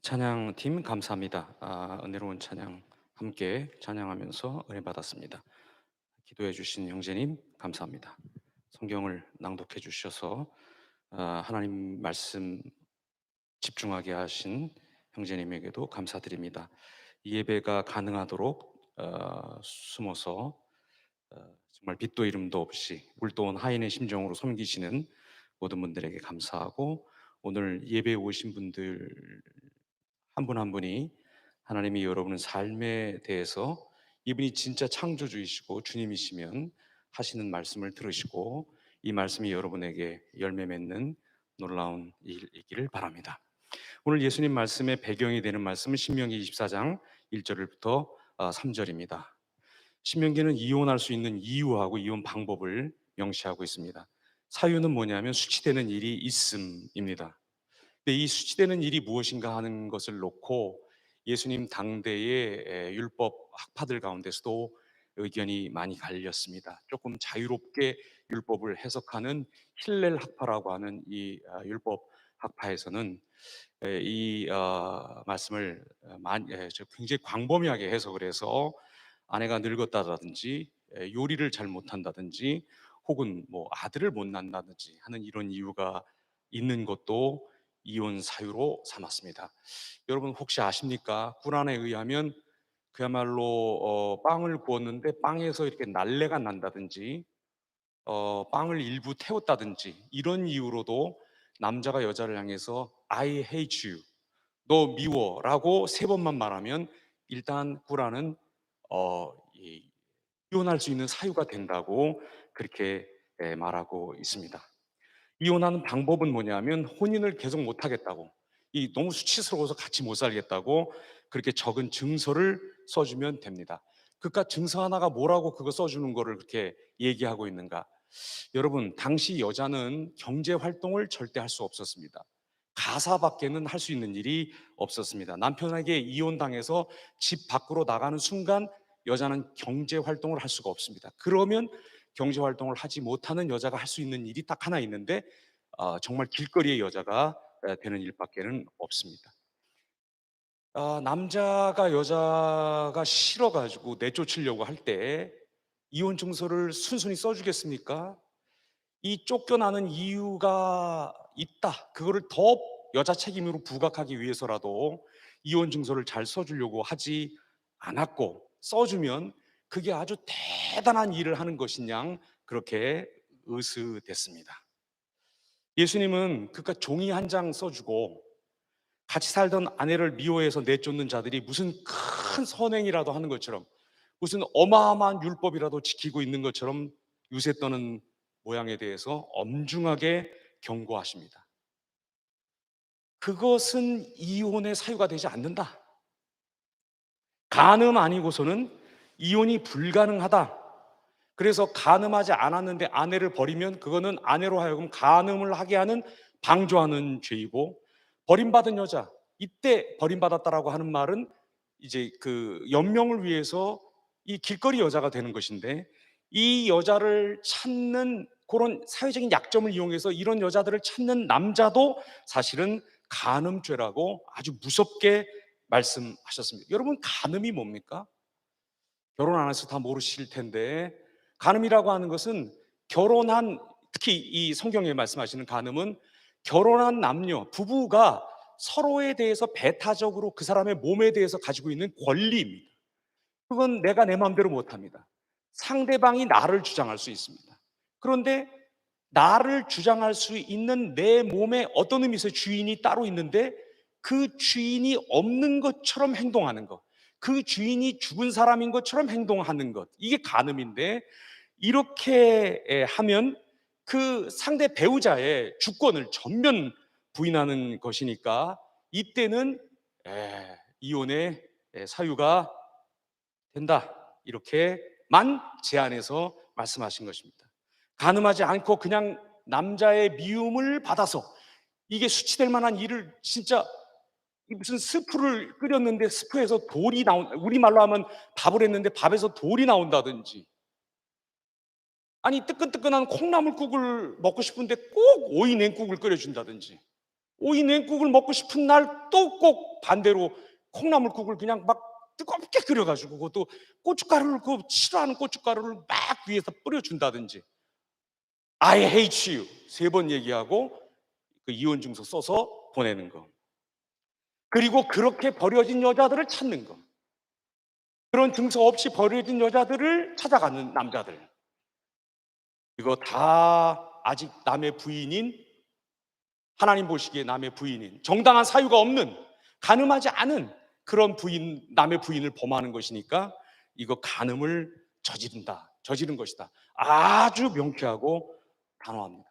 찬양팀 감사합니다. 은혜로운 찬양 함께 찬양하면서 은혜 받았습니다. 기도해 주신 형제님 감사합니다. 성경을 낭독해 주셔서 하나님 말씀 집중하게 하신 형제님에게도 감사드립니다. 이 예배가 가능하도록 숨어서 정말 빛도 이름도 없이 물도 온 하인의 심정으로 섬기시는 모든 분들에게 감사하고, 오늘 예배에 오신 분들 한 분 한 분이 하나님이 여러분의 삶에 대해서 이분이 진짜 창조주이시고 주님이시면 하시는 말씀을 들으시고 이 말씀이 여러분에게 열매 맺는 놀라운 일이기를 바랍니다. 오늘 예수님 말씀의 배경이 되는 말씀은 신명기 24장 1절부터 3절입니다. 신명기는 이혼할 수 있는 이유하고 이혼 방법을 명시하고 있습니다. 사유는 뭐냐면 수치되는 일이 있음입니다. 근데 이 수치되는 일이 무엇인가 하는 것을 놓고 예수님 당대의 율법 학파들 가운데서도 의견이 많이 갈렸습니다. 조금 자유롭게 율법을 해석하는 힐렐 학파라고 하는 이 율법 학파에서는 이 말씀을 굉장히 광범위하게 해석을 해서 아내가 늙었다든지 요리를 잘 못한다든지 혹은 뭐 아들을 못 낳는다든지 하는 이런 이유가 있는 것도 이혼 사유로 삼았습니다. 여러분 혹시 아십니까? 꾸란에 의하면 그야말로 빵을 구웠는데 빵에서 이렇게 날래가 난다든지 빵을 일부 태웠다든지 이런 이유로도 남자가 여자를 향해서 I hate you, 너 미워라고 세 번만 말하면 일단 꾸란은 이혼할 수 있는 사유가 된다고 그렇게 말하고 있습니다. 이혼하는 방법은 뭐냐면 혼인을 계속 못 하겠다고, 이 너무 수치스러워서 같이 못 살겠다고 그렇게 적은 증서를 써주면 됩니다. 그깟 증서 하나가 뭐라고 그거 써주는 거를 그렇게 얘기하고 있는가? 여러분, 당시 여자는 경제 활동을 절대 할 수 없었습니다. 가사밖에는 할 수 있는 일이 없었습니다. 남편에게 이혼당해서 집 밖으로 나가는 순간 여자는 경제 활동을 할 수가 없습니다. 그러면 경제 활동을 하지 못하는 여자가 할 수 있는 일이 딱 하나 있는데 정말 길거리의 여자가 되는 일밖에는 없습니다. 남자가 여자가 싫어가지고 내쫓으려고 할 때 이혼 증서를 순순히 써주겠습니까? 이 쫓겨나는 이유가 있다, 그거를 더 여자 책임으로 부각하기 위해서라도 이혼 증서를 잘 써주려고 하지 않았고, 써주면 그게 아주 대단한 일을 하는 것인 양 그렇게 의스됐습니다. 예수님은 그깟 종이 한 장 써주고 같이 살던 아내를 미워해서 내쫓는 자들이 무슨 큰 선행이라도 하는 것처럼, 무슨 어마어마한 율법이라도 지키고 있는 것처럼 유세 떠는 모양에 대해서 엄중하게 경고하십니다. 그것은 이혼의 사유가 되지 않는다. 간음 아니고서는 이혼이 불가능하다. 그래서 간음하지 않았는데 아내를 버리면 그거는 아내로 하여금 간음을 하게 하는, 방조하는 죄이고, 버림받은 여자, 이때 버림받았다라고 하는 말은 이제 그 연명을 위해서 이 길거리 여자가 되는 것인데, 이 여자를 찾는 그런 사회적인 약점을 이용해서 이런 여자들을 찾는 남자도 사실은 간음죄라고 아주 무섭게 말씀하셨습니다. 여러분, 간음이 뭡니까? 결혼 안 해서 다 모르실 텐데, 간음이라고 하는 것은 결혼한, 특히 이 성경에 말씀하시는 간음은 결혼한 남녀 부부가 서로에 대해서 배타적으로 그 사람의 몸에 대해서 가지고 있는 권리입니다. 그건 내가 내 마음대로 못합니다. 상대방이 나를 주장할 수 있습니다. 그런데 나를 주장할 수 있는 내 몸에 어떤 의미에서 주인이 따로 있는데, 그 주인이 없는 것처럼 행동하는 것, 그 주인이 죽은 사람인 것처럼 행동하는 것, 이게 간음인데, 이렇게 하면 그 상대 배우자의 주권을 전면 부인하는 것이니까 이때는 이혼의 사유가 된다, 이렇게만 제안해서 말씀하신 것입니다. 간음하지 않고 그냥 남자의 미움을 받아서 이게 수치될 만한 일을, 진짜 무슨 스프를 끓였는데 스프에서 돌이 나온, 우리말로 하면 밥을 했는데 밥에서 돌이 나온다든지, 아니 뜨끈뜨끈한 콩나물국을 먹고 싶은데 꼭 오이 냉국을 끓여준다든지, 오이 냉국을 먹고 싶은 날 또 꼭 반대로 콩나물국을 그냥 막 뜨겁게 끓여가지고 그것도 고춧가루를 그 싫어하는 고춧가루를 막 위에서 뿌려준다든지 I hate you 3번 얘기하고 그 이혼 증서 써서 보내는 거. 그리고 그렇게 버려진 여자들을 찾는 거. 그런 증서 없이 버려진 여자들을 찾아가는 남자들. 이거 다 아직 남의 부인인, 하나님 보시기에 남의 부인인, 정당한 사유가 없는, 간음하지 않은 그런 부인, 남의 부인을 범하는 것이니까 이거 간음을 저지른 것이다. 아주 명쾌하고 단호합니다.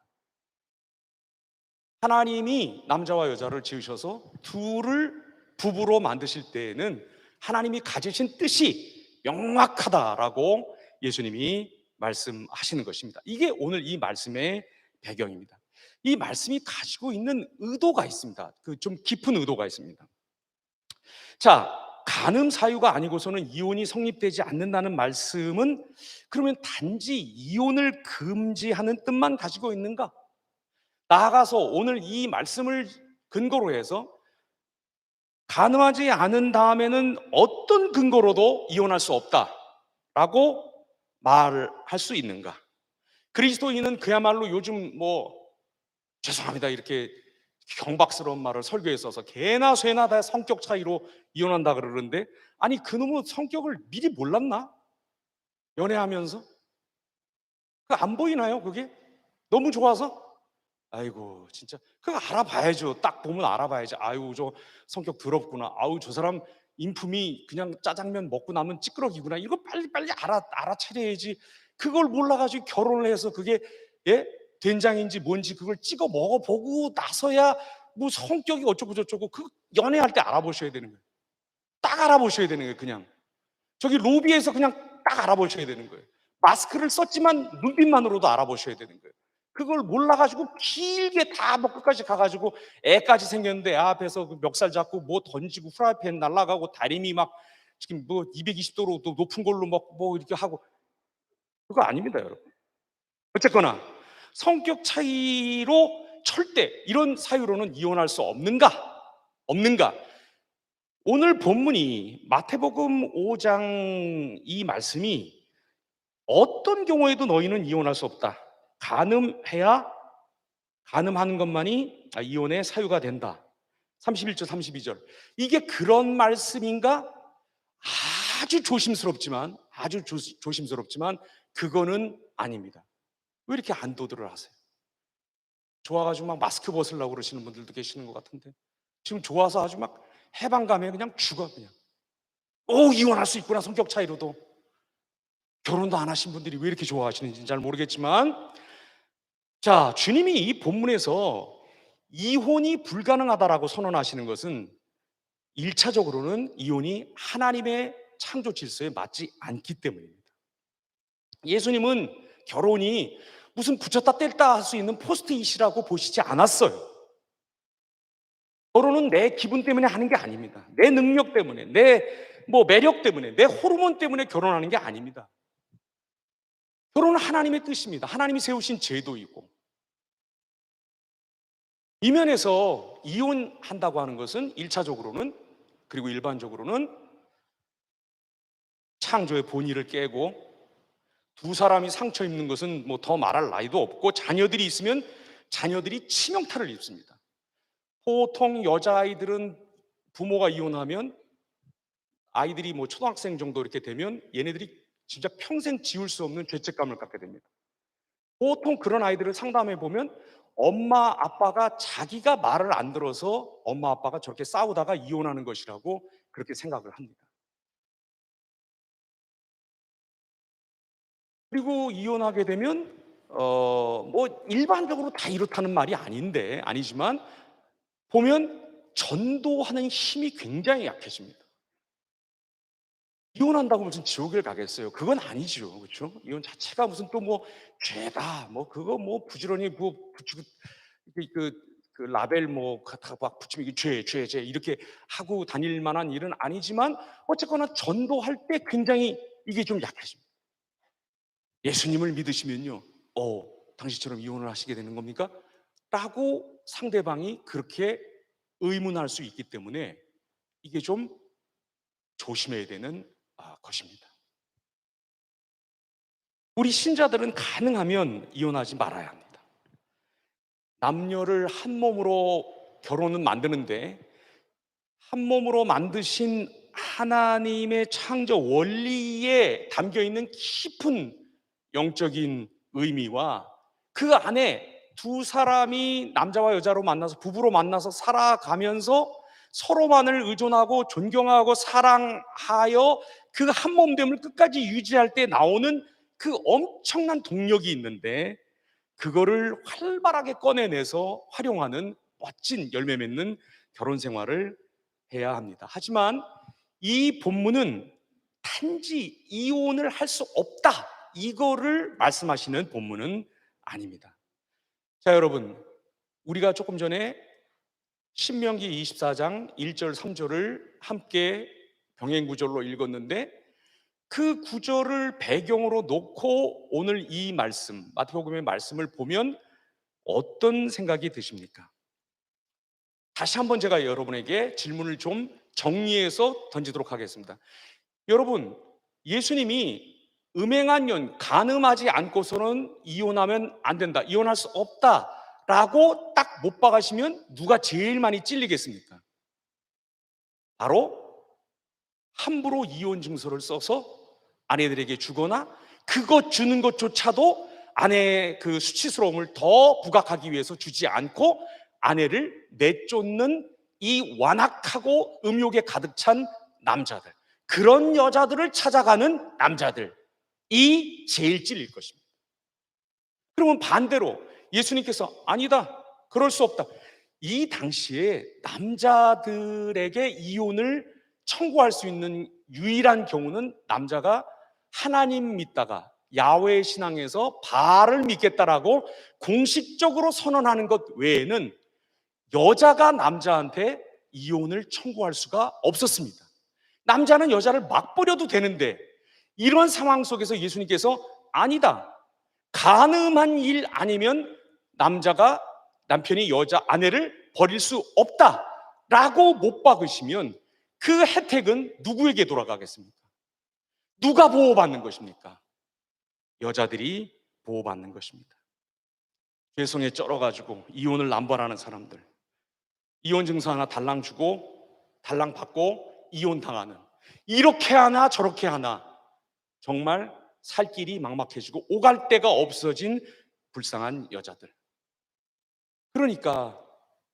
하나님이 남자와 여자를 지으셔서 둘을 부부로 만드실 때에는 하나님이 가지신 뜻이 명확하다라고 예수님이 말씀하시는 것입니다. 이게 오늘 이 말씀의 배경입니다. 이 말씀이 가지고 있는 의도가 있습니다. 그 좀 깊은 의도가 있습니다. 자, 간음 사유가 아니고서는 이혼이 성립되지 않는다는 말씀은 그러면 단지 이혼을 금지하는 뜻만 가지고 있는가? 나아가서 오늘 이 말씀을 근거로 해서 간음하지 않은 다음에는 어떤 근거로도 이혼할 수 없다라고 말할 수 있는가? 그리스도인은 그야말로 요즘 뭐 죄송합니다 이렇게 경박스러운 말을 설교에 써서 개나 쇠나 다 성격 차이로 이혼한다 그러는데, 아니 그놈의 성격을 미리 몰랐나? 연애하면서? 그 안 보이나요 그게? 너무 좋아서? 아이고 진짜 그거 알아봐야죠. 딱 보면 알아봐야지. 아유 저 성격 더럽구나. 아우 저 사람 인품이 그냥 짜장면 먹고 나면 찌끄러기구나. 이거 빨리빨리 알아차려야지. 그걸 몰라가지고 결혼을 해서 그게 예? 된장인지 뭔지 그걸 찍어 먹어보고 나서야 뭐 성격이 어쩌고 저쩌고 그 연애할 때 알아보셔야 되는 거예요. 딱 알아보셔야 되는 거예요. 그냥 저기 로비에서 그냥 딱 알아보셔야 되는 거예요. 마스크를 썼지만 눈빛만으로도 알아보셔야 되는 거예요. 그걸 몰라가지고 길게 다 뭐 끝까지 가가지고 애까지 생겼는데 애 앞에서 그 멱살 잡고 뭐 던지고 프라이팬 날아가고 다리미 막 지금 뭐 220도로 높은 걸로 뭐 이렇게 하고 그거 아닙니다, 여러분. 어쨌거나 성격 차이로 절대 이런 사유로는 이혼할 수 없는가? 없는가? 오늘 본문이 마태복음 5장 이 말씀이 어떤 경우에도 너희는 이혼할 수 없다. 간음해야 간음하는 것만이 이혼의 사유가 된다. 31절 32절. 이게 그런 말씀인가? 아주 조심스럽지만 그거는 아닙니다. 왜 이렇게 안도들을 하세요? 좋아가지고 막 마스크 벗으려고 그러시는 분들도 계시는 것 같은데 지금 좋아서 아주 막 해방감에 그냥 죽어 그냥. 오 이혼할 수 있구나 성격 차이로도. 결혼도 안 하신 분들이 왜 이렇게 좋아하시는지 잘 모르겠지만, 자 주님이 이 본문에서 이혼이 불가능하다라고 선언하시는 것은 1차적으로는 이혼이 하나님의 창조 질서에 맞지 않기 때문입니다. 예수님은 결혼이 무슨 붙였다 뗐다 할 수 있는 포스트잇이라고 보시지 않았어요. 결혼은 내 기분 때문에 하는 게 아닙니다. 내 능력 때문에, 내 뭐 매력 때문에, 내 호르몬 때문에 결혼하는 게 아닙니다. 결혼은 하나님의 뜻입니다. 하나님이 세우신 제도이고, 이 면에서 이혼한다고 하는 것은 1차적으로는 그리고 일반적으로는 창조의 본의를 깨고, 두 사람이 상처 입는 것은 뭐 더 말할 나위도 없고, 자녀들이 있으면 자녀들이 치명타를 입습니다. 보통 여자아이들은 부모가 이혼하면 아이들이 뭐 초등학생 정도 이렇게 되면 얘네들이 진짜 평생 지울 수 없는 죄책감을 갖게 됩니다. 보통 그런 아이들을 상담해 보면 엄마 아빠가 자기가 말을 안 들어서 엄마 아빠가 저렇게 싸우다가 이혼하는 것이라고 그렇게 생각을 합니다. 그리고 이혼하게 되면 뭐 일반적으로 다 이렇다는 말이 아니지만 보면 전도하는 힘이 굉장히 약해집니다. 이혼한다고 무슨 지옥을 가겠어요? 그건 아니죠. 그렇죠? 이혼 자체가 무슨 또 뭐 죄다 뭐 그거 뭐 부지런히 뭐 붙이고 그 라벨 뭐 갖다가 막 붙이면 이게 죄 이렇게 하고 다닐 만한 일은 아니지만 어쨌거나 전도할 때 굉장히 이게 좀 약해집니다. 예수님을 믿으시면요. 당신처럼 이혼을 하시게 되는 겁니까? 라고 상대방이 그렇게 의문할 수 있기 때문에 이게 좀 조심해야 되는 것입니다. 우리 신자들은 가능하면 이혼하지 말아야 합니다. 남녀를 한 몸으로 결혼은 만드는데 한 몸으로 만드신 하나님의 창조 원리에 담겨 있는 깊은 영적인 의미와 그 안에 두 사람이 남자와 여자로 만나서 부부로 만나서 살아가면서 서로만을 의존하고 존경하고 사랑하여 그 한 몸됨을 끝까지 유지할 때 나오는 그 엄청난 동력이 있는데 그거를 활발하게 꺼내내서 활용하는 멋진 열매 맺는 결혼 생활을 해야 합니다. 하지만 이 본문은 단지 이혼을 할 수 없다 이거를 말씀하시는 본문은 아닙니다. 자, 여러분, 우리가 조금 전에 신명기 24장 1절 3절을 함께 병행 구절로 읽었는데 그 구절을 배경으로 놓고 오늘 이 말씀, 마태복음의 말씀을 보면 어떤 생각이 드십니까? 다시 한번 제가 여러분에게 질문을 좀 정리해서 던지도록 하겠습니다. 여러분, 예수님이 음행한 연, 간음하지 않고서는 이혼하면 안 된다, 이혼할 수 없다 라고 딱 못 박으시면 누가 제일 많이 찔리겠습니까? 바로 함부로 이혼 증서를 써서 아내들에게 주거나 그것 주는 것조차도 아내의 그 수치스러움을 더 부각하기 위해서 주지 않고 아내를 내쫓는 이 완악하고 음욕에 가득 찬 남자들, 그런 여자들을 찾아가는 남자들이 제일 찔릴 것입니다. 그러면 반대로 예수님께서 아니다, 그럴 수 없다, 이 당시에 남자들에게 이혼을 청구할 수 있는 유일한 경우는 남자가 하나님 믿다가 야훼 신앙에서 바알을 믿겠다라고 공식적으로 선언하는 것 외에는 여자가 남자한테 이혼을 청구할 수가 없었습니다. 남자는 여자를 막 버려도 되는데 이런 상황 속에서 예수님께서 아니다, 간음한 일 아니면 남편이 여자 아내를 버릴 수 없다라고 못 박으시면 그 혜택은 누구에게 돌아가겠습니까? 누가 보호받는 것입니까? 여자들이 보호받는 것입니다. 죄성에 쩔어가지고 이혼을 남발하는 사람들, 이혼 증서 하나 달랑 주고 달랑 받고 이혼 당하는, 이렇게 하나 저렇게 하나 정말 살 길이 막막해지고 오갈 데가 없어진 불쌍한 여자들. 그러니까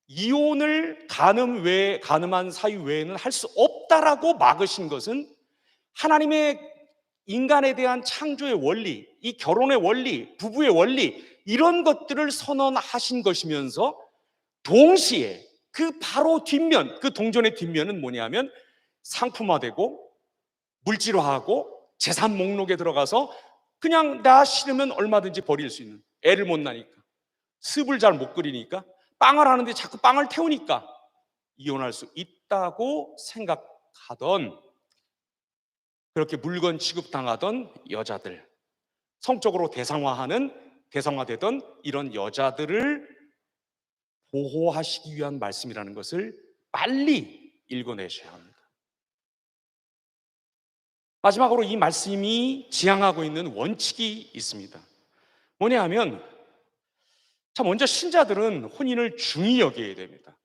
이혼을 간음한 사유 외에는 할 수 없다라고 막으신 것은 하나님의 인간에 대한 창조의 원리, 이 결혼의 원리, 부부의 원리, 이런 것들을 선언하신 것이면서 동시에 그 바로 뒷면, 그 동전의 뒷면은 뭐냐면 상품화되고 물질화하고 재산 목록에 들어가서 그냥 나 싫으면 얼마든지 버릴 수 있는, 애를 못 낳으니까, 습을 잘 못 끓이니까, 빵을 하는데 자꾸 빵을 태우니까 이혼할 수 있다고 생각하던, 그렇게 물건 취급당하던 여자들, 성적으로 대상화되던 이런 여자들을 보호하시기 위한 말씀이라는 것을 빨리 읽어내셔야 합니다. 마지막으로 이 말씀이 지향하고 있는 원칙이 있습니다. 뭐냐 하면, 자, 먼저 신자들은 혼인을 중히 여겨야 됩니다.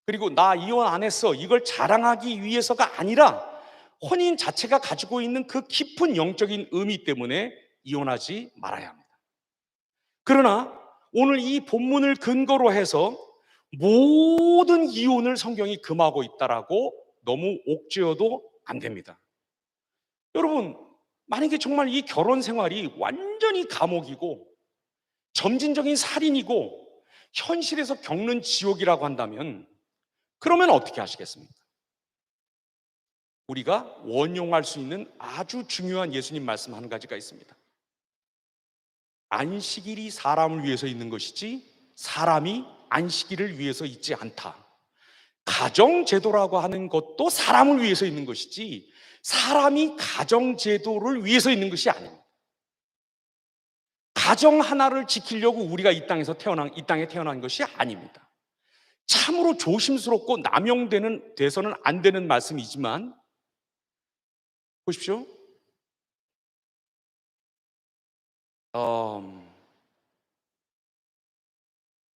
그리고 나 이혼 안 했어, 이걸 자랑하기 위해서가 아니라 혼인 자체가 가지고 있는 그 깊은 영적인 의미 때문에 이혼하지 말아야 합니다. 그러나 오늘 이 본문을 근거로 해서 모든 이혼을 성경이 금하고 있다라고 너무 옥죄어도 안 됩니다. 여러분, 만약에 정말 이 결혼 생활이 완전히 감옥이고 점진적인 살인이고 현실에서 겪는 지옥이라고 한다면 그러면 어떻게 하시겠습니까? 우리가 원용할 수 있는 아주 중요한 예수님 말씀 한 가지가 있습니다. 안식일이 사람을 위해서 있는 것이지 사람이 안식일을 위해서 있지 않다. 가정제도라고 하는 것도 사람을 위해서 있는 것이지 사람이 가정제도를 위해서 있는 것이 아닙니다. 가정 하나를 지키려고 우리가 이 땅에 태어난 것이 아닙니다. 참으로 조심스럽고 남용돼서는 안 되는 말씀이지만 보십시오. 어,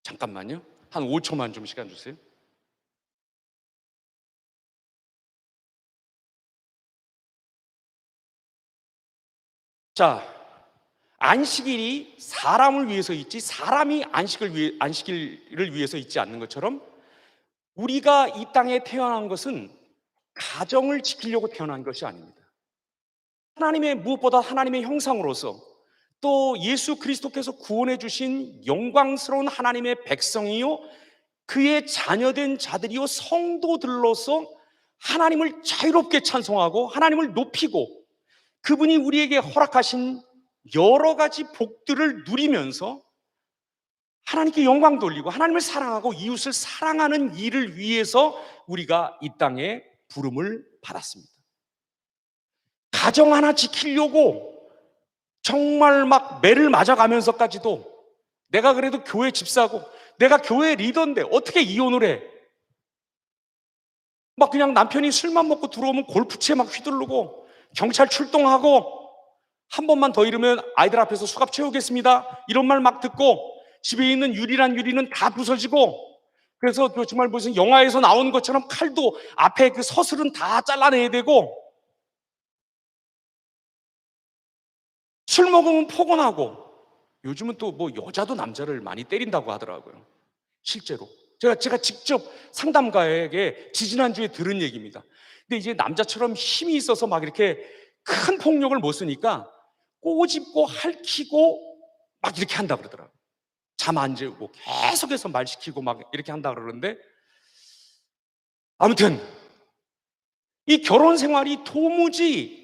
잠깐만요. 한 5초만 좀 시간 주세요. 자, 안식일이 사람을 위해서 있지 사람이 안식일을 위해서 있지 않는 것처럼 우리가 이 땅에 태어난 것은 가정을 지키려고 태어난 것이 아닙니다. 무엇보다 하나님의 형상으로서 또 예수 그리스도께서 구원해 주신 영광스러운 하나님의 백성이요 그의 자녀된 자들이요 성도들로서 하나님을 자유롭게 찬송하고 하나님을 높이고 그분이 우리에게 허락하신 여러 가지 복들을 누리면서 하나님께 영광 돌리고 하나님을 사랑하고 이웃을 사랑하는 일을 위해서 우리가 이 땅에 부름을 받았습니다. 가정 하나 지키려고 정말 막 매를 맞아가면서까지도 내가 그래도 교회 집사고 내가 교회 리더인데 어떻게 이혼을 해? 막 그냥 남편이 술만 먹고 들어오면 골프채 막 휘두르고 경찰 출동하고 한 번만 더 이러면 아이들 앞에서 수갑 채우겠습니다 이런 말 막 듣고 집에 있는 유리는 다 부서지고 그래서 정말 무슨 영화에서 나오는 것처럼 칼도 앞에 그 서슬은 다 잘라내야 되고 술 먹으면 포건하고 요즘은 또 뭐 여자도 남자를 많이 때린다고 하더라고요. 실제로 제가 직접 상담가에게 지지난주에 들은 얘기입니다. 근데 이제 남자처럼 힘이 있어서 막 이렇게 큰 폭력을 못 쓰니까 꼬집고 핥히고 막 이렇게 한다 그러더라고요. 잠 안 재우고 계속해서 말 시키고 막 이렇게 한다 그러는데 아무튼 이 결혼 생활이 도무지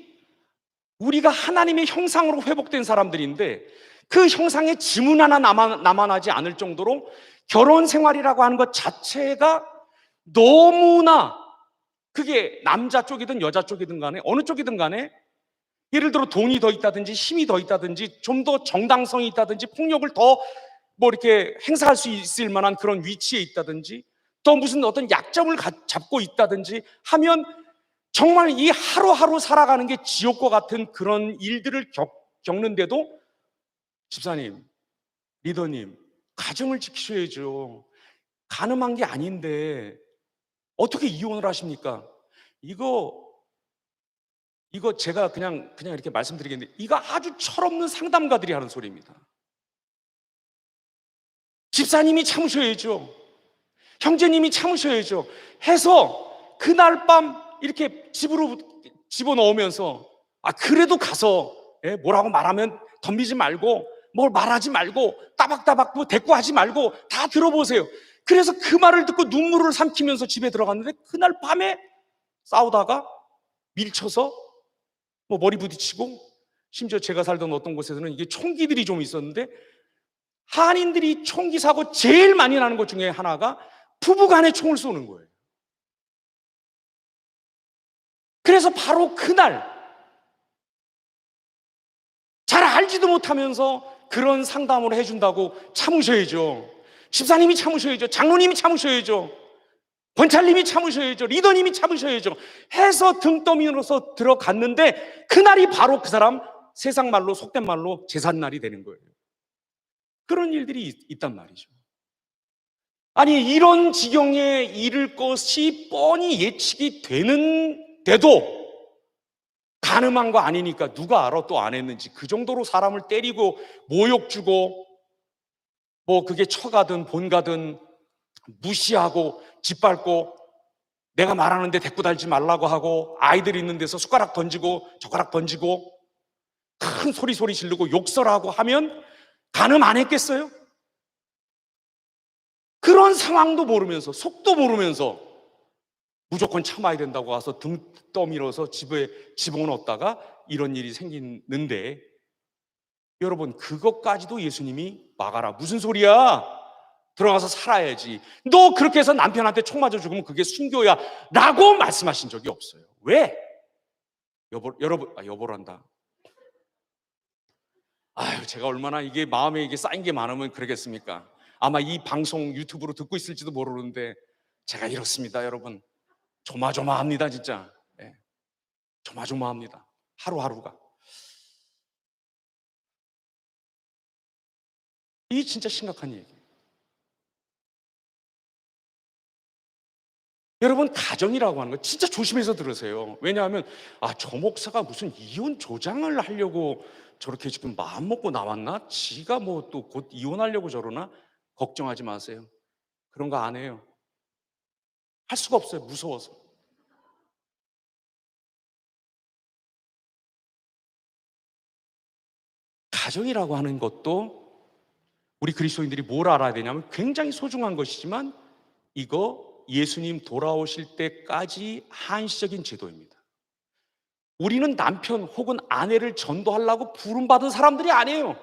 우리가 하나님의 형상으로 회복된 사람들인데 그 형상의 지문 하나 남아나지 않을 정도로 결혼 생활이라고 하는 것 자체가 너무나 그게 남자 쪽이든 여자 쪽이든 간에 어느 쪽이든 간에 예를 들어 돈이 더 있다든지 힘이 더 있다든지 좀 더 정당성이 있다든지 폭력을 더 뭐 이렇게 행사할 수 있을 만한 그런 위치에 있다든지 또 무슨 어떤 약점을 잡고 있다든지 하면 정말 이 하루하루 살아가는 게 지옥과 같은 그런 일들을 겪는데도 집사님, 리더님, 가정을 지키셔야죠. 가늠한 게 아닌데 어떻게 이혼을 하십니까? 이거 제가 그냥 이렇게 말씀드리겠는데 이거 아주 철없는 상담가들이 하는 소리입니다. 집사님이 참으셔야죠. 형제님이 참으셔야죠. 해서 그날 밤 이렇게 집으로 집어넣으면서 그래도 가서 뭐라고 말하면 덤비지 말고 뭘 말하지 말고 따박따박 뭐 대꾸하지 말고 다 들어보세요. 그래서 그 말을 듣고 눈물을 삼키면서 집에 들어갔는데 그날 밤에 싸우다가 밀쳐서 뭐 머리 부딪히고 심지어 제가 살던 어떤 곳에서는 이게 총기들이 좀 있었는데 한인들이 총기 사고 제일 많이 나는 것 중에 하나가 부부간에 총을 쏘는 거예요. 그래서 바로 그날 잘 알지도 못하면서 그런 상담을 해준다고 참으셔야죠. 집사님이 참으셔야죠. 장로님이 참으셔야죠. 권찰님이 참으셔야죠. 리더님이 참으셔야죠. 해서 등 떠밀어서 들어갔는데 그날이 바로 그 사람 세상 말로 속된 말로 제삿날이 되는 거예요. 그런 일들이 있단 말이죠. 아니 이런 지경에 이를 것이 뻔히 예측이 되는데도 가늠한 거 아니니까 누가 알아 또 안 했는지 그 정도로 사람을 때리고 모욕 주고 뭐 그게 처가든 본가든 무시하고 짓밟고 내가 말하는데 대꾸 달지 말라고 하고 아이들 있는 데서 숟가락 던지고 젓가락 던지고 큰 소리 지르고 욕설하고 하면 가늠 안 했겠어요? 그런 상황도 모르면서 속도 모르면서 무조건 참아야 된다고 와서 등 떠밀어서 집에 집어넣었다가 이런 일이 생기는데 여러분 그것까지도 예수님이 막아라. 무슨 소리야? 들어가서 살아야지. 너 그렇게 해서 남편한테 총 맞아 죽으면 그게 순교야 라고 말씀하신 적이 없어요. 왜? 여보란다. 제가 얼마나 이게 마음에 이게 쌓인 게 많으면 그러겠습니까? 아마 이 방송 유튜브로 듣고 있을지도 모르는데 제가 이렇습니다, 여러분. 조마조마합니다, 진짜. 예, 조마조마합니다. 하루하루가. 이 진짜 심각한 얘기예요. 여러분, 가정이라고 하는 거 진짜 조심해서 들으세요. 왜냐하면 저 목사가 무슨 이혼 조장을 하려고 저렇게 지금 마음 먹고 나왔나? 지가 뭐 또 곧 이혼하려고 저러나? 걱정하지 마세요. 그런 거 안 해요. 할 수가 없어요. 무서워서. 가정이라고 하는 것도 우리 그리스도인들이 뭘 알아야 되냐면 굉장히 소중한 것이지만 이거 예수님 돌아오실 때까지 한시적인 제도입니다. 우리는 남편 혹은 아내를 전도하려고 부름받은 사람들이 아니에요.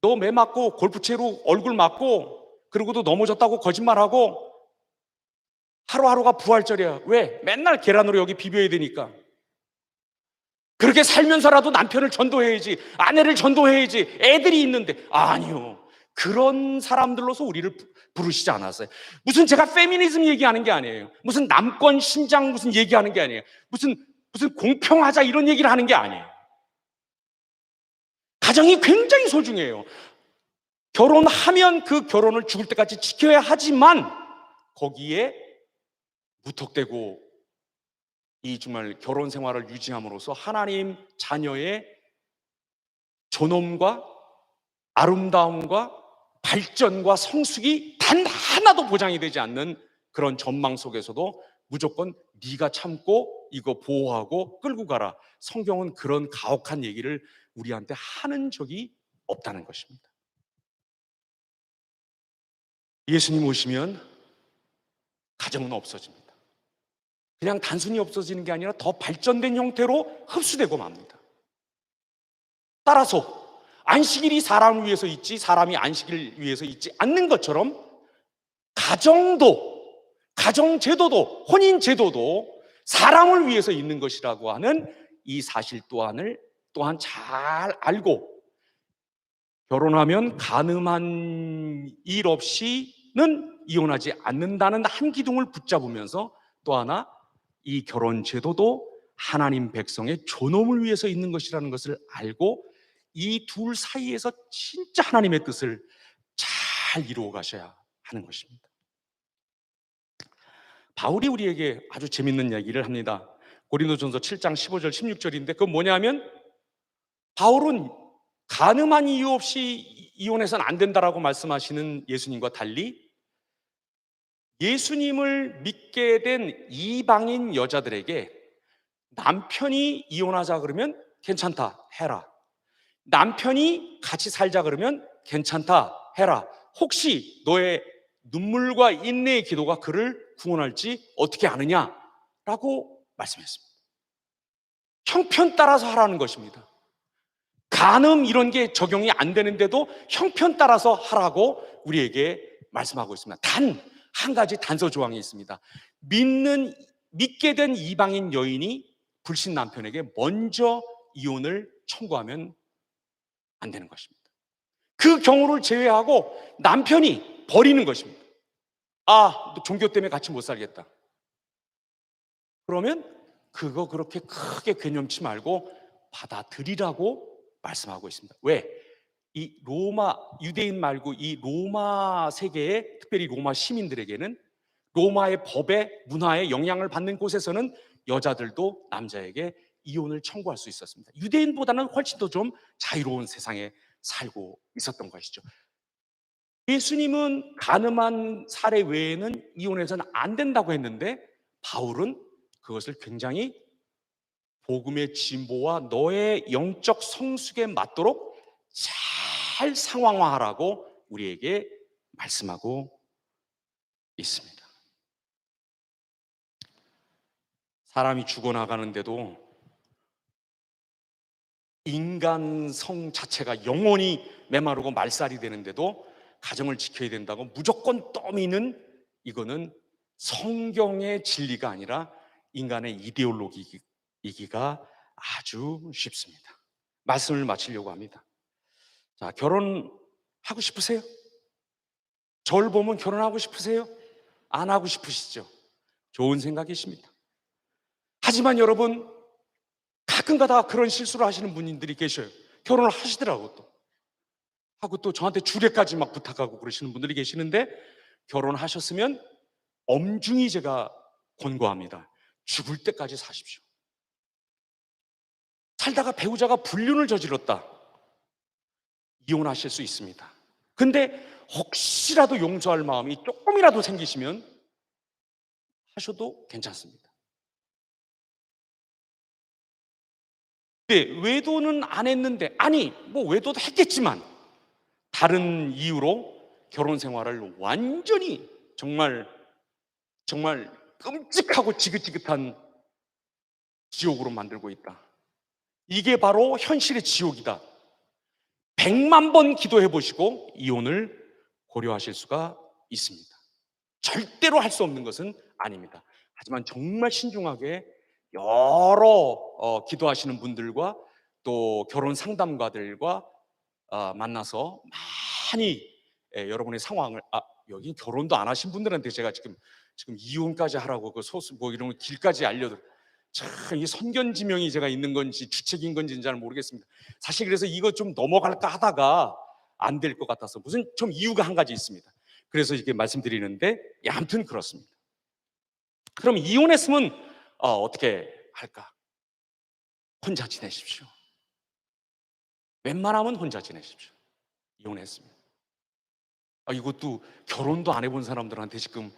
너 매 맞고 골프채로 얼굴 맞고 그러고도 넘어졌다고 거짓말하고 하루하루가 부활절이야. 왜? 맨날 계란으로 여기 비벼야 되니까. 그렇게 살면서라도 남편을 전도해야지, 아내를 전도해야지, 애들이 있는데. 아니요. 그런 사람들로서 우리를 부르시지 않았어요. 무슨 제가 페미니즘 얘기하는 게 아니에요. 무슨 남권 신장 무슨 얘기하는 게 아니에요. 무슨 공평하자 이런 얘기를 하는 게 아니에요. 가정이 굉장히 소중해요. 결혼하면 그 결혼을 죽을 때까지 지켜야 하지만 거기에 무턱대고 이 정말 결혼 생활을 유지함으로써 하나님 자녀의 존엄과 아름다움과 발전과 성숙이 단 하나도 보장이 되지 않는 그런 전망 속에서도 무조건 네가 참고 이거 보호하고 끌고 가라. 성경은 그런 가혹한 얘기를 우리한테 하는 적이 없다는 것입니다. 예수님 오시면 가정은 없어집니다. 그냥 단순히 없어지는 게 아니라 더 발전된 형태로 흡수되고 맙니다. 따라서 안식일이 사람을 위해서 있지 사람이 안식일을 위해서 있지 않는 것처럼 가정도, 가정제도도, 혼인제도도 사람을 위해서 있는 것이라고 하는 이 사실 또한 잘 알고 결혼하면 간음한 일 없이는 이혼하지 않는다는 한 기둥을 붙잡으면서 또 하나 이 결혼 제도도 하나님 백성의 존엄을 위해서 있는 것이라는 것을 알고 이 둘 사이에서 진짜 하나님의 뜻을 잘 이루어 가셔야 하는 것입니다. 바울이 우리에게 아주 재밌는 이야기를 합니다. 고린도전서 7장 15절 16절인데 그건 뭐냐면 바울은 간음한 이유 없이 이혼해서는 안 된다라고 말씀하시는 예수님과 달리 예수님을 믿게 된 이방인 여자들에게 남편이 이혼하자 그러면 괜찮다 해라. 남편이 같이 살자 그러면 괜찮다 해라. 혹시 너의 눈물과 인내의 기도가 그를 구원할지 어떻게 아느냐라고 말씀했습니다. 형편 따라서 하라는 것입니다. 간음 이런 게 적용이 안 되는데도 형편 따라서 하라고 우리에게 말씀하고 있습니다. 단 한 가지 단서 조항이 있습니다. 믿게 된 이방인 여인이 불신 남편에게 먼저 이혼을 청구하면 안 되는 것입니다. 그 경우를 제외하고 남편이 버리는 것입니다. 너 종교 때문에 같이 못 살겠다. 그러면 그거 그렇게 크게 개념치 말고 받아들이라고 말씀하고 있습니다. 왜? 이 로마 유대인 말고 이 로마 세계의 특별히 로마 시민들에게는 로마의 법에 문화에 영향을 받는 곳에서는 여자들도 남자에게 이혼을 청구할 수 있었습니다. 유대인보다는 훨씬 더 좀 자유로운 세상에 살고 있었던 것이죠. 예수님은 간음한 사례 외에는 이혼해서는 안 된다고 했는데 바울은 그것을 굉장히 복음의 진보와 너의 영적 성숙에 맞도록 잘 상황화하라고 우리에게 말씀하고 있습니다. 사람이 죽어나가는데도 인간성 자체가 영원히 메마르고 말살이 되는데도 가정을 지켜야 된다고 무조건 떠미는 이거는 성경의 진리가 아니라 인간의 이데올로기이기가 아주 쉽습니다. 말씀을 마치려고 합니다. 자, 결혼 하고 싶으세요? 저를 보면 결혼하고 싶으세요? 안 하고 싶으시죠? 좋은 생각이십니다. 하지만 여러분, 가끔가다 그런 실수를 하시는 분들이 계셔요. 결혼을 하시더라고 또. 하고 또 저한테 주례까지 막 부탁하고 그러시는 분들이 계시는데, 결혼하셨으면 엄중히 제가 권고합니다. 죽을 때까지 사십시오. 살다가 배우자가 불륜을 저질렀다, 이혼하실 수 있습니다. 근데 혹시라도 용서할 마음이 조금이라도 생기시면 하셔도 괜찮습니다. 네, 외도는 안 했는데, 아니 뭐 외도도 했겠지만 다른 이유로 결혼 생활을 완전히 정말 끔찍하고 지긋지긋한 지옥으로 만들고 있다. 이게 바로 현실의 지옥이다. 100만 번 기도해 보시고 이혼을 고려하실 수가 있습니다. 절대로 할 수 없는 것은 아닙니다. 하지만 정말 신중하게 여러 기도하시는 분들과 또 결혼 상담가들과 만나서 많이 여러분의 상황을, 여기 결혼도 안 하신 분들한테 제가 지금 이혼까지 하라고 그 소수 뭐 이런 길까지 알려드려. 참, 이 선견지명이 제가 있는 건지 주책인 건지는 잘 모르겠습니다. 사실 그래서 이거 좀 넘어갈까 하다가 안 될 것 같아서, 무슨 좀 이유가 한 가지 있습니다. 그래서 이렇게 말씀드리는데, 아무튼 그렇습니다. 그럼 이혼했으면 어떻게 할까? 혼자 지내십시오. 웬만하면 혼자 지내십시오. 이혼했습니다. 이것도 결혼도 안 해본 사람들한테 지금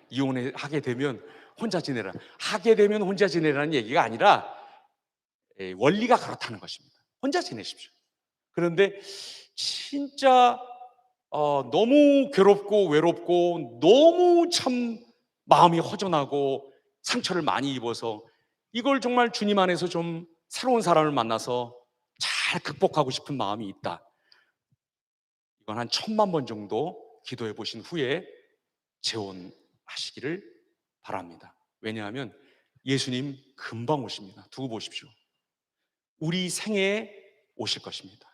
이혼하게 되면 혼자 지내라, 하게 되면 혼자 지내라는 얘기가 아니라 원리가 그렇다는 것입니다. 혼자 지내십시오. 그런데 진짜 너무 괴롭고 외롭고 너무 참 마음이 허전하고 상처를 많이 입어서 이걸 정말 주님 안에서 좀 새로운 사람을 만나서 잘 극복하고 싶은 마음이 있다. 이건 한 1000만 번 정도 기도해 보신 후에 재혼하시기를 바랍니다. 왜냐하면 예수님 금방 오십니다. 두고 보십시오. 우리 생애에 오실 것입니다.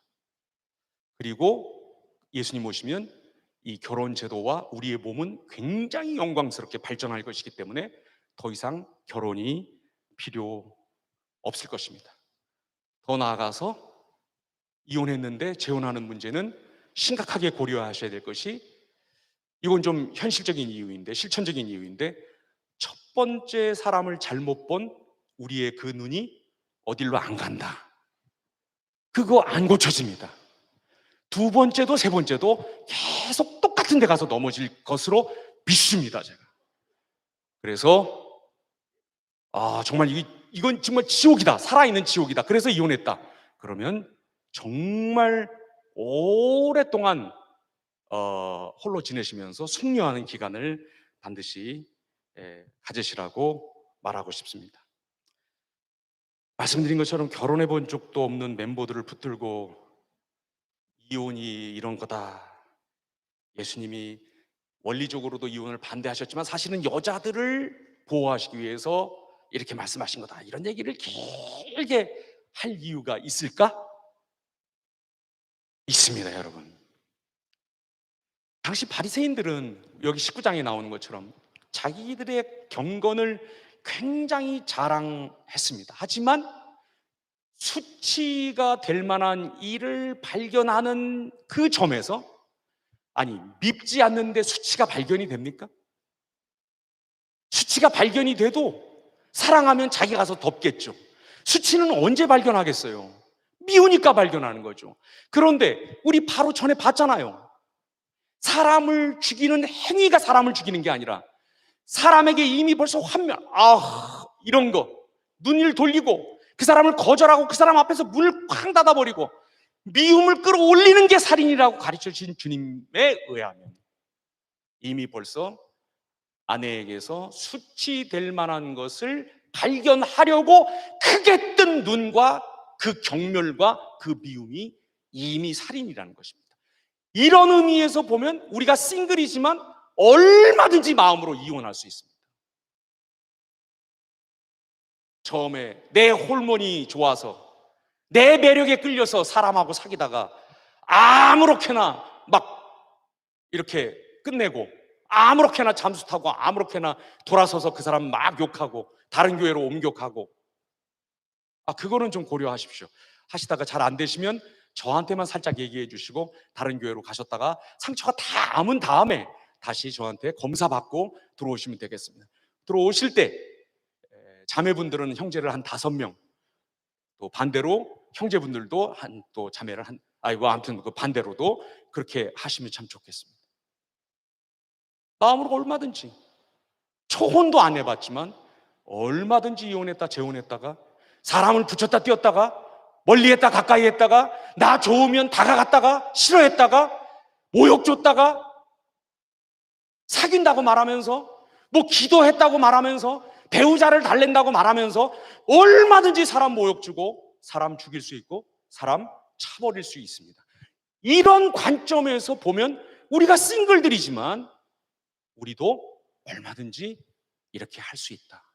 그리고 예수님 오시면 이 결혼 제도와 우리의 몸은 굉장히 영광스럽게 발전할 것이기 때문에 더 이상 결혼이 필요 없을 것입니다. 더 나아가서 이혼했는데 재혼하는 문제는 심각하게 고려하셔야 될 것이, 이건 좀 현실적인 이유인데, 실천적인 이유인데, 첫 번째 사람을 잘못 본 우리의 그 눈이 어딜로 안 간다. 그거 안 고쳐집니다. 두 번째도 세 번째도 계속 똑같은 데 가서 넘어질 것으로 믿습니다, 제가. 그래서 정말 이건 정말 지옥이다, 살아있는 지옥이다, 그래서 이혼했다, 그러면 정말 오랫동안 홀로 지내시면서 숙려하는 기간을 반드시 가지시라고 말하고 싶습니다. 말씀드린 것처럼 결혼해 본 적도 없는 멤버들을 붙들고 이혼이 이런 거다, 예수님이 원리적으로도 이혼을 반대하셨지만 사실은 여자들을 보호하시기 위해서 이렇게 말씀하신 거다, 이런 얘기를 길게 할 이유가 있을까? 있습니다, 여러분. 당시 바리새인들은 여기 19장에 나오는 것처럼 자기들의 경건을 굉장히 자랑했습니다. 하지만 수치가 될 만한 일을 발견하는 그 점에서, 아니 밉지 않는데 수치가 발견이 됩니까? 수치가 발견이 돼도 사랑하면 자기 가서 덮겠죠. 수치는 언제 발견하겠어요? 미우니까 발견하는 거죠. 그런데 우리 바로 전에 봤잖아요. 사람을 죽이는 행위가 사람을 죽이는 게 아니라 사람에게 이미 벌써 이런 거 눈을 돌리고 그 사람을 거절하고 그 사람 앞에서 문을 쾅 닫아버리고 미움을 끌어올리는 게 살인이라고 가르쳐주신 주님에 의하면 이미 벌써 아내에게서 수치될 만한 것을 발견하려고 크게 뜬 눈과 그 경멸과 그 미움이 이미 살인이라는 것입니다. 이런 의미에서 보면 우리가 싱글이지만 얼마든지 마음으로 이혼할 수 있습니다. 처음에 내 호르몬이 좋아서 내 매력에 끌려서 사람하고 사귀다가 아무렇게나 막 이렇게 끝내고 아무렇게나 잠수 타고 아무렇게나 돌아서서 그 사람 막 욕하고 다른 교회로 옮겨가고, 그거는 좀 고려하십시오. 하시다가 잘 안 되시면 저한테만 살짝 얘기해 주시고 다른 교회로 가셨다가 상처가 다 남은 다음에 다시 저한테 검사받고 들어오시면 되겠습니다. 들어오실 때 자매분들은 형제를 한 5명, 또 반대로 형제분들도 또 자매를 아무튼 그 반대로도 그렇게 하시면 참 좋겠습니다. 마음으로 얼마든지, 초혼도 안 해봤지만 얼마든지 이혼했다 재혼했다가 사람을 붙였다 띄었다가 멀리 했다 가까이 했다가 나 좋으면 다가갔다가 싫어했다가 모욕 줬다가 사귄다고 말하면서 뭐 기도했다고 말하면서 배우자를 달랜다고 말하면서 얼마든지 사람 모욕 주고 사람 죽일 수 있고 사람 차버릴 수 있습니다. 이런 관점에서 보면 우리가 싱글들이지만 우리도 얼마든지 이렇게 할 수 있다.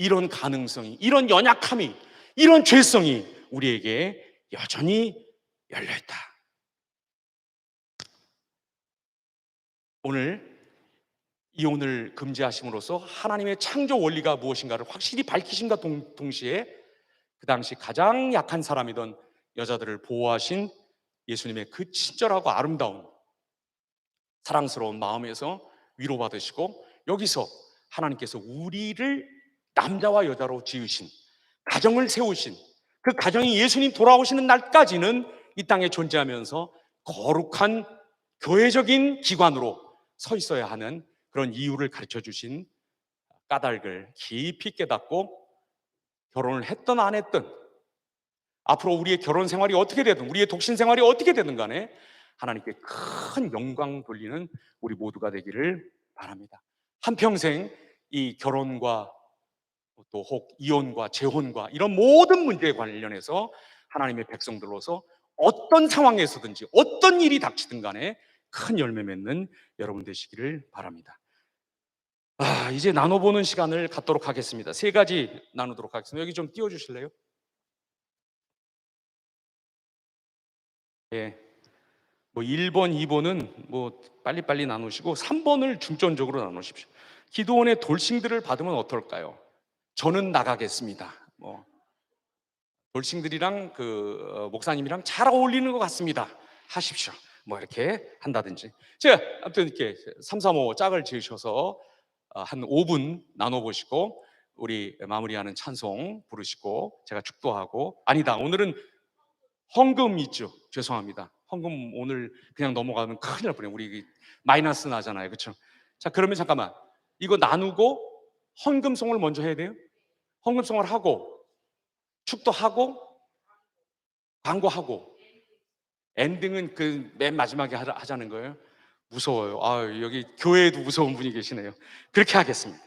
이런 가능성이, 이런 연약함이, 이런 죄성이 우리에게 여전히 열려있다. 오늘 이혼을 금지하심으로써 하나님의 창조 원리가 무엇인가를 확실히 밝히심과 동시에 그 당시 가장 약한 사람이던 여자들을 보호하신 예수님의 그 친절하고 아름다운 사랑스러운 마음에서 위로받으시고, 여기서 하나님께서 우리를 남자와 여자로 지으신, 가정을 세우신 그 가정이 예수님 돌아오시는 날까지는 이 땅에 존재하면서 거룩한 교회적인 기관으로 서 있어야 하는 그런 이유를 가르쳐 주신 까닭을 깊이 깨닫고 결혼을 했든 안 했든 앞으로 우리의 결혼 생활이 어떻게 되든 우리의 독신 생활이 어떻게 되든 간에 하나님께 큰 영광 돌리는 우리 모두가 되기를 바랍니다. 한평생 이 결혼과 또 혹 이혼과 재혼과 이런 모든 문제에 관련해서 하나님의 백성들로서 어떤 상황에서든지 어떤 일이 닥치든 간에 큰 열매 맺는 여러분 되시기를 바랍니다. 이제 나눠보는 시간을 갖도록 하겠습니다. 3가지 나누도록 하겠습니다. 여기 좀 띄워주실래요? 예. 1번, 2번은 빨리빨리 나누시고 3번을 중점적으로 나누십시오. 기도원의 돌싱들을 받으면 어떨까요? 저는 나가겠습니다. 돌싱들이랑 목사님이랑 잘 어울리는 것 같습니다. 하십시오. 이렇게 한다든지. 제가 아무튼 이렇게 3, 3, 5 짝을 지으셔서 한 5분 나눠보시고 우리 마무리하는 찬송 부르시고 제가 축도하고, 아니다, 오늘은 헌금 있죠. 죄송합니다. 헌금 오늘 그냥 넘어가면 큰일 날 뻔해요. 우리 마이너스 나잖아요. 그렇죠? 자, 그러면 잠깐만, 이거 나누고 헌금송을 먼저 해야 돼요. 헌금송을 하고 축도하고 광고하고 엔딩은 그 맨 마지막에 하자는 거예요. 무서워요. 여기 교회에도 무서운 분이 계시네요. 그렇게 하겠습니다.